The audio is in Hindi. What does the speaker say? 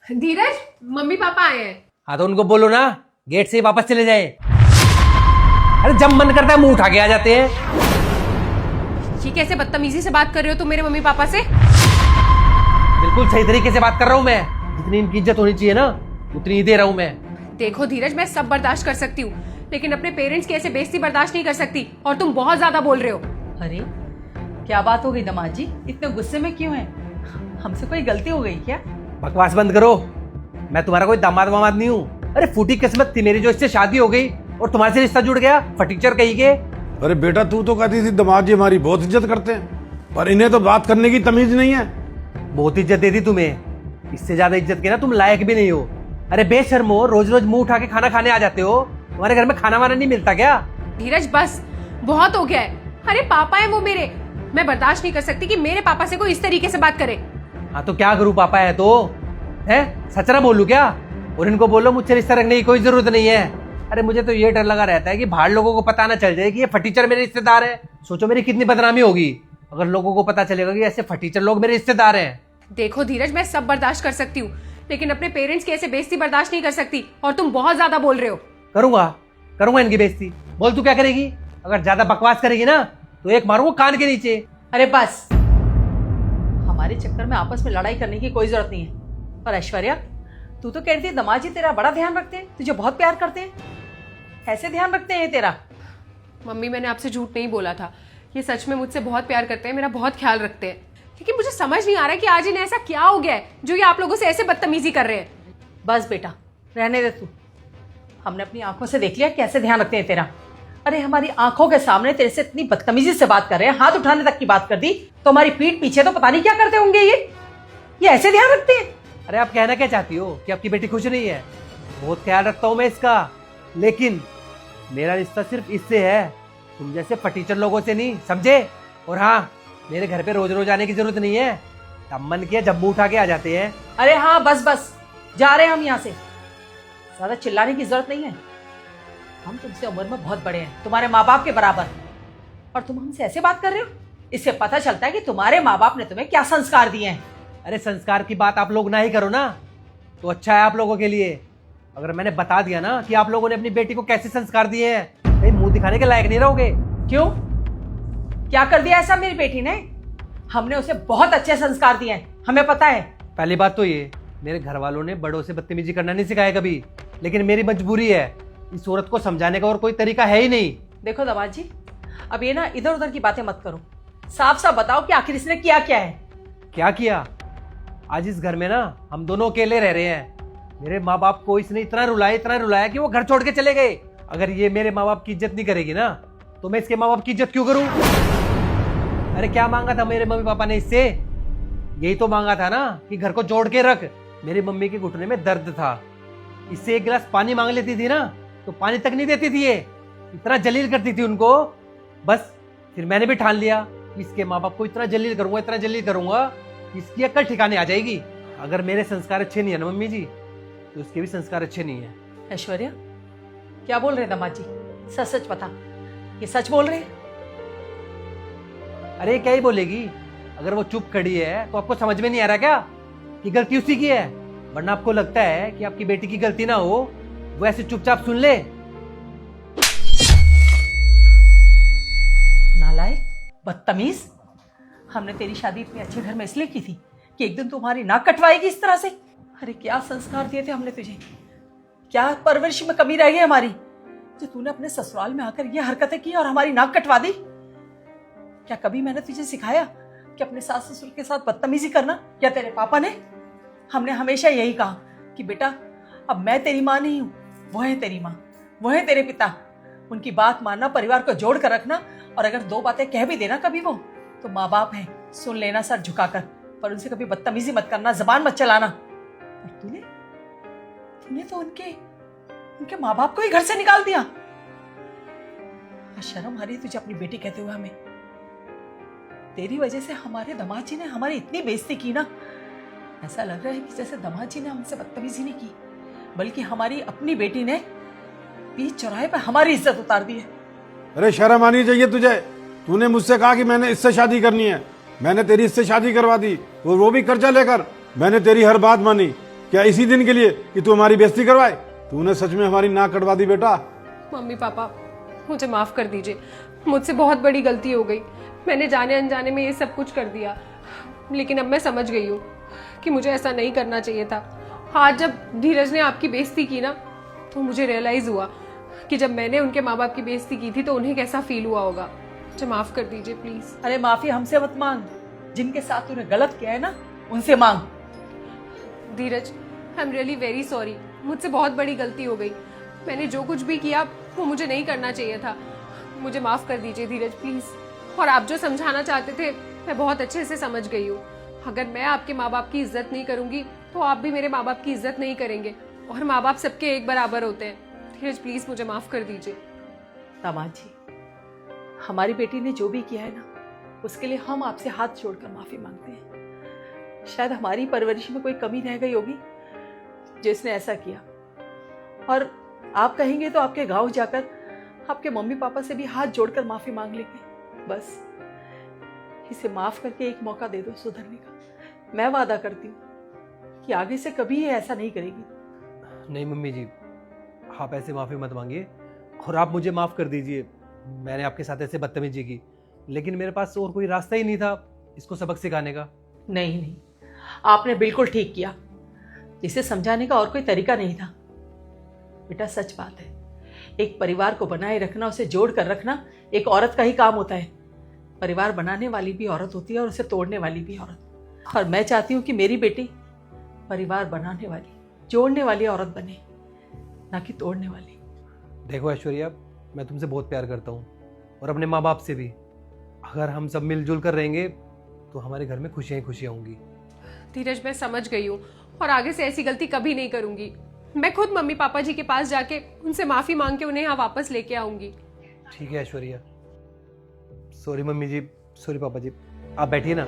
धीरज, मम्मी पापा आए हैं। हाँ तो उनको बोलो ना गेट से ही वापस चले जाए। अरे जब मन करता है मुंह उठा के आ जाते हैं। ये कैसे बदतमीजी से बात कर रहे हो तुम मेरे मम्मी पापा से? बिल्कुल सही तरीके से बात कर रहा हूँ मैं। जितनी इनकी इज्जत होनी चाहिए ना उतनी ही दे रहा हूँ मैं। देखो धीरज, मैं सब बर्दाश्त कर सकती हूँ, लेकिन अपने पेरेंट्स की ऐसे बेइज्जती बर्दाश्त नहीं कर सकती। और तुम बहुत ज्यादा बोल रहे हो। अरे क्या बात हो गई दामाद जी, इतने गुस्से में क्यों हैं? हमसे कोई गलती हो गई क्या? बकवास बंद करो। मैं तुम्हारा कोई दामाद वामाद नहीं हूँ। अरे फूटी किस्मत थी मेरी जो इससे शादी हो गई और तुम्हारे से रिश्ता जुड़ गया। फटीचर कही के। अरे बेटा तू तो कहती थी दामाद जी हमारी बहुत इज्जत करते हैं, पर इन्हें तो बात करने की तमीज नहीं है। बहुत इज्जत दे दी तुम्हें, इससे ज्यादा इज्जत के ना तुम लायक भी नहीं हो। अरे बेशर्म हो, रोज रोज मुंह उठा के खाना खाने आ जाते हो। तुम्हारे घर में खाना वाना नहीं मिलता क्या? धीरज बस, बहुत हो गया है। अरे पापा है वो मेरे, मैं बर्दाश्त नहीं कर सकती कि मेरे पापा से कोई इस तरीके से बात करे। हाँ तो क्या करूँ, पापा है तो है, सचरा बोलूं क्या? और इनको बोलो मुझसे रिश्ता रखने की कोई जरूरत नहीं है। अरे मुझे तो ये डर लगा रहता है कि बाहर लोगों को पता ना चल जाए कि ये फटीचर मेरे रिश्तेदार है। सोचो मेरी कितनी बदनामी होगी अगर लोगों को पता चलेगा कि ऐसे फटीचर लोग मेरे रिश्तेदार हैं। देखो धीरज, मैं सब बर्दाश्त कर सकती हूँ, लेकिन अपने पेरेंट्स की ऐसे बेइज्जती बर्दाश्त नहीं कर सकती। और तुम बहुत ज्यादा बोल रहे हो। करूंगा इनकी बेइज्जती। बोल तू क्या करेगी? अगर ज्यादा बकवास करेगी ना तो एक मारूंगा कान के नीचे। अरे बस, हमारे चक्कर में आपस में लड़ाई करने की कोई जरूरत नहीं है। और ऐश्वर्या, तू तो कहती है दामाद जी तेरा बड़ा ध्यान रखते हैं, तुझे बहुत प्यार करते हैं। ऐसे ध्यान रखते हैं तेरा? मम्मी, मैंने आपसे झूठ नहीं बोला था। ये सच में मुझसे बहुत प्यार करते हैं, मेरा बहुत ख्याल रखते हैं। लेकिन मुझे समझ नहीं आ रहा कि आज इन्हें ऐसा क्या हो गया है जो ये आप लोगों से ऐसे बदतमीजी कर रहे हैं। बस बेटा, रहने दे तू। हमने अपनी आंखों से देख लिया कैसे ध्यान रखते हैं तेरा। अरे हमारी आंखों के सामने तेरे से इतनी बदतमीजी से बात कर रहे हैं, हाथ उठाने तक की बात कर दी, तो हमारी पीठ पीछे तो पता नहीं क्या करते होंगे ये ऐसे ध्यान रखते हैं। अरे आप कहना क्या चाहती हो कि आपकी बेटी खुश नहीं है? बहुत ख्याल रखता हूं मैं इसका, लेकिन मेरा रिश्ता सिर्फ इससे है, तुम जैसे फटीचर लोगों से नहीं, समझे? और हाँ, मेरे घर पे रोज रोज आने की जरूरत नहीं है। तब मन किया जब मुंह उठा के आ जाते हैं। अरे हाँ बस बस, जा रहे हैं हम यहाँ से। ज्यादा चिल्लाने की जरूरत नहीं है। हम तुमसे उम्र में बहुत बड़े हैं, तुम्हारे माँ बाप के बराबर, और तुम हमसे ऐसे बात कर रहे हो। इससे पता चलता है कि तुम्हारे माँ बाप ने तुम्हें क्या संस्कार दिए हैं। अरे संस्कार की बात आप लोग ना ही करो ना तो अच्छा है आप लोगों के लिए। अगर मैंने बता दिया ना कि आप लोगों ने अपनी बेटी को कैसे संस्कार दिए हैं, कहीं मुंह दिखाने के लायक नहीं रहोगे। क्यों? क्या कर दिया ऐसा मेरी बेटी ने? हमने उसे बहुत अच्छे संस्कार दिए हैं, हमें पता है। पहली बात तो ये, मेरे घर वालों ने बड़ों से बदतमीजी करना नहीं सिखाया कभी, लेकिन मेरी मजबूरी है, इस औरत को समझाने का और कोई तरीका है ही नहीं। देखो दामाद जी, अब ये ना इधर उधर की बातें मत करो, साफ साफ बताओ कि आखिर इसने किया क्या है। क्या किया? आज इस घर में ना हम दोनों अकेले रह रहे हैं। मेरे माँ बाप को इसने इतना रुलाया कि वो घर छोड़ के चले गए। अगर ये मेरे माँ बाप की इज्जत नहीं करेगी ना तो मैं इसके माँ बाप की इज्जत क्यों करूं? अरे क्या मांगा था मेरे मम्मी पापा ने इससे? यही तो मांगा था ना कि घर को जोड़ के रख। मेरी मम्मी के घुटने में दर्द था, इससे एक गिलास पानी मांग लेती थी ना तो पानी तक नहीं देती थी। ये इतना जलील करती थी उनको। बस फिर मैंने भी ठान लिया कि इसके माँ बाप को इतना जलील करूंगा, इसकी अक्ल ठिकाने आ जाएगी। अगर मेरे संस्कार अच्छे नहीं है ना मम्मी जी, तो इसके भी संस्कार अच्छे नहीं है। ऐश्वर्या, क्या बोल रहे दामाद जी? सच सच बता, ये सच बोल रहे हैं? अरे क्या ही बोलेगी? अगर वो चुप खड़ी है तो आपको समझ में नहीं आ रहा क्या कि गलती उसी की है? वरना आपको लगता है कि आपकी बेटी की गलती ना हो, वो ऐसे चुपचाप सुन ले। नालायक, बदतमीज। हमने तेरी शादी इतने अच्छे घर में इसलिए की थी कि एक दिन तुम्हारी नाक कटवाएगी इस तरह से। अरे क्या संस्कार दिए थे हमने तुझे, क्या परवरिश में कमी रह गई हमारी, जो तूने अपने ससुराल में आकर ये हरकतें की और हमारी नाक कटवा दी। क्या कभी मैंने तुझे सिखाया कि अपने सास ससुर के साथ बदतमीजी करना, या तेरे पापा ने? हमने हमेशा यही कहा कि बेटा अब मैं तेरी माँ नहीं हूँ, वो है तेरी माँ, वो है तेरे पिता। उनकी बात मानना, परिवार को जोड़ कर रखना, और अगर दो बातें कह भी देना कभी वो, तो माँ बाप है, सुन लेना सर झुकाकर, पर उनसे कभी बदतमीजी मत करना, जबान मत चलाना। और तूने तो उनके माँ बाप को ही घर से निकाल दिया। शर्म आ रही है तुझे अपनी बेटी कहते हुए हमें? तेरी वजह से हमारे दामाद जी ने हमारी इतनी बेइज्जती की ना, ऐसा लग रहा है कि जैसे दामाद जी ने हमसे बदतमीजी नहीं की, बल्कि हमारी अपनी बेटी ने बीच चौराहे पर हमारी इज्जत उतार दी है। अरे शर्म आनी चाहिए तुझे। तूने मुझसे कहा कि मैंने इससे शादी करनी है, मैंने तेरी इससे शादी करवा दी, और वो भी कर्जा लेकर। मैंने तेरी हर बात मानी, क्या इसी दिन के लिए कि तू हमारी बेइज्जती करवाए? तूने सच में हमारी नाक कटवा दी बेटा। मम्मी पापा मुझे माफ़ कर दीजिए, मुझसे बहुत बड़ी गलती हो गई। मैंने जाने अनजाने में ये सब कुछ कर दिया, लेकिन अब मैं समझ गई हूँ कि मुझे ऐसा नहीं करना चाहिए था। आज जब धीरज ने आपकी बेइज्जती की ना, तो मुझे रियलाइज़ हुआ कि जब मैंने उनके माँ बाप की बेइज्जती की थी तो उन्हें कैसा फील हुआ होगा। मुझे माफ़ कर दीजिए प्लीज़। अरे माफी हमसे मत मांग, जिनके साथ तूने गलत किया है ना उनसे मांग। Dheeraj, I am really very sorry, मुझसे बहुत बड़ी गलती हो गई। मैंने जो कुछ भी किया वो मुझे नहीं करना चाहिए था। मुझे माफ़ कर दीजिए धीरज प्लीज़। और आप जो समझाना चाहते थे मैं बहुत अच्छे से समझ गई हूँ। अगर मैं आपके माँ बाप की इज्जत नहीं करूँगी तो आप भी मेरे माँ बाप की इज्जत नहीं करेंगे, और माँ बाप सबके एक बराबर होते हैं। धीरज प्लीज़ मुझे माफ़ कर दीजिए। दामाद जी, हमारी बेटी ने जो भी किया है ना, उसके लिए हम आपसे हाथ जोड़कर माफी मांगते हैं। शायद हमारी परवरिश में कोई कमी रह गई होगी जिसने ऐसा किया, और आप कहेंगे तो आपके गांव जाकर आपके मम्मी पापा से भी हाथ जोड़कर माफी मांग लेंगे। बस इसे माफ करके एक मौका दे दो सुधरने का। मैं वादा करती हूँ कि आगे से कभी ये ऐसा नहीं करेगी। नहीं मम्मी जी, आप ऐसे माफ़ी मत मांगिए और आप मुझे माफ़ कर दीजिए। मैंने आपके साथ ऐसे बदतमीजी की, लेकिन मेरे पास और कोई रास्ता ही नहीं था इसको सबक सिखाने का। नहीं नहीं, आपने बिल्कुल ठीक किया। इसे समझाने का और कोई तरीका नहीं था। बेटा सच बात है, एक परिवार को बनाए रखना, उसे जोड़ कर रखना एक औरत का ही काम होता है। परिवार बनाने वाली भी औरत होती है और उसे तोड़ने वाली भी औरत। और मैं चाहती हूँ कि मेरी बेटी परिवार बनाने वाली, जोड़ने वाली औरत बने, ना कि तोड़ने वाली। देखो ऐश्वर्या, मैं तुमसे बहुत प्यार करता हूँ और अपने माँ बाप से भी। अगर हम सब मिलजुल कर रहेंगे तो हमारे घर में खुशियाँ ही खुशियाँ होंगी। धीरज मैं समझ गई हूँ और आगे से ऐसी गलती कभी नहीं करूँगी। मैं खुद मम्मी पापा जी के पास जाके उनसे माफ़ी मांग के उन्हें यहाँ वापस लेके आऊँगी। ठीक है ऐश्वर्या। सॉरी मम्मी जी, सॉरी पापा जी। आप बैठिए ना।